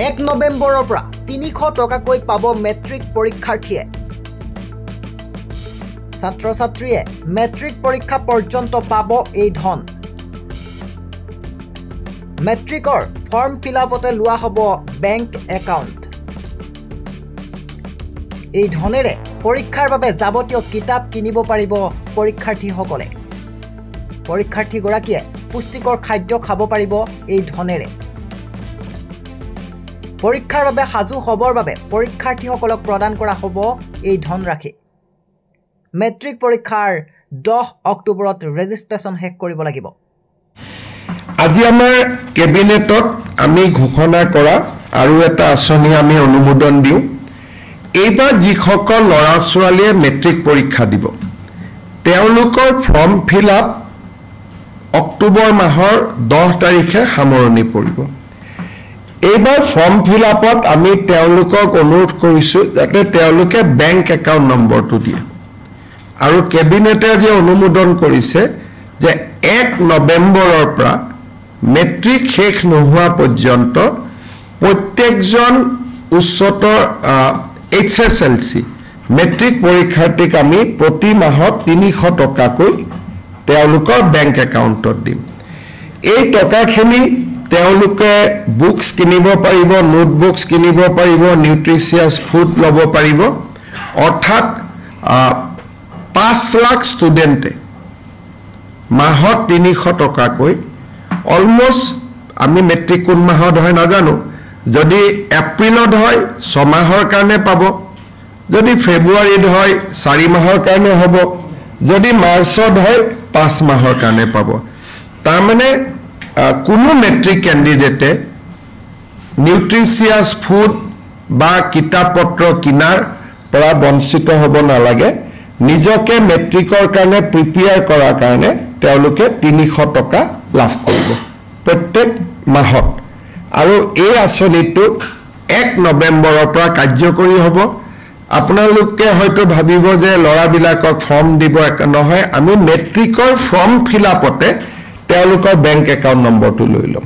1 নৱেম্বৰৰ পৰা 300 টকাকৈ পাব মেট্ৰিক পৰীক্ষাৰ্থীয়ে। ছাত্ৰ-ছাত্ৰীয়ে মেট্ৰিক পৰীক্ষা পৰ্যন্ত পাব এই ধন। মেট্ৰিকৰ ফৰ্ম ফিলআপতে লোৱা হ'ব বেংক একাউণ্ট। এই ধনেৰে পৰীক্ষাৰ বাবে যাৱতীয় কিতাপ কিনিব পাৰিব পৰীক্ষাৰ্থীসকলে। পৰীক্ষাৰ্থীগৰাকীয়ে পুষ্টিকৰ খাদ্য খাব পাৰিব এই ধনেৰে। পৰীক্ষাৰ বাবে সাজু হ'বৰ বাবে পৰীক্ষাৰ্থীসকলক প্ৰদান কৰা হ'ব এই ধনৰাশি। মেট্ৰিক পৰীক্ষাৰ 10 অক্টোবৰত ৰেজিষ্ট্ৰেশ্যন শেষ কৰিব লাগিব। আজি আমাৰ কেবিনেটত আমি ঘোষণা কৰা আৰু এটা আঁচনি আমি অনুমোদন দিওঁ। এইবাৰ যিসকল ল'ৰা ছোৱালীয়ে মেট্ৰিক পৰীক্ষা দিব তেওঁলোকৰ ফৰ্ম ফিল আপ অক্টোবৰ মাহৰ 10 তাৰিখে সামৰণি পৰিব। এইবাৰ ফৰ্ম ফিল আপত আমি তেওঁলোকক অনুৰোধ কৰিছোঁ যাতে তেওঁলোকে বেংক একাউণ্ট নম্বৰটো দিয়ে। আৰু কেবিনেটে আজি অনুমোদন কৰিছে যে 1 নৱেম্বৰৰ পৰা মেট্ৰিক শেষ নোহোৱা পৰ্যন্ত প্ৰত্যেকজন উচ্চতৰ HSLC মেট্ৰিক পৰীক্ষাৰ্থীক আমি প্ৰতি মাহত 300 টকাকৈ তেওঁলোকৰ বেংক একাউণ্টত দিম। এই টকাখিনি তেওঁলোকে বুকছ কিনিব পাৰিব, নোটবুকছ কিনিব পাৰিব, নিউট্ৰিচিয়াছ ফুড ল'ব পাৰিব। অৰ্থাৎ 5 লাখ ষ্টুডেণ্টে মাহত 300 টকাকৈ অলমষ্ট আমি মেট্ৰিক কোন মাহত হয় নাজানো, যদি এপ্ৰিলত হয় 6 মাহৰ কাৰণে পাব, যদি ফেব্ৰুৱাৰীত হয় 4 মাহৰ কাৰণে হ'ব, যদি মাৰ্চত হয় 5 মাহৰ কাৰণে পাব। তাৰমানে কোনো মেট্ৰিক কেণ্ডিডেটে নিউট্ৰিচিয়াছ ফুড বা কিতাপ পত্ৰ কিনাৰ পৰা বঞ্চিত হ'ব নালাগে। নিজকে মেট্ৰিকৰ কাৰণে প্ৰিপেয়াৰ কৰাৰ কাৰণে তেওঁলোকে 300 টকা লাভ কৰিব প্ৰত্যেক মাহত। আৰু এই আঁচনিটো 1 নৱেম্বৰৰ পৰা কাৰ্যকৰী হ'ব। আপোনালোকে হয়তো ভাবিব যে ল'ৰাবিলাকক ফৰ্ম দিব, নহয়, আমি মেট্ৰিকৰ ফৰ্ম ফিল আপতে তেওঁলোকৰ বেংক একাউণ্ট নম্বৰটো লৈ ল'ম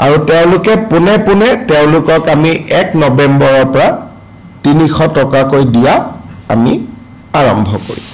আৰু তেওঁলোকে পোনে পোনে তেওঁলোকক আমি 1 নৱেম্বৰৰ পৰা 300 টকাকৈ দিয়া আমি আৰম্ভ কৰিম।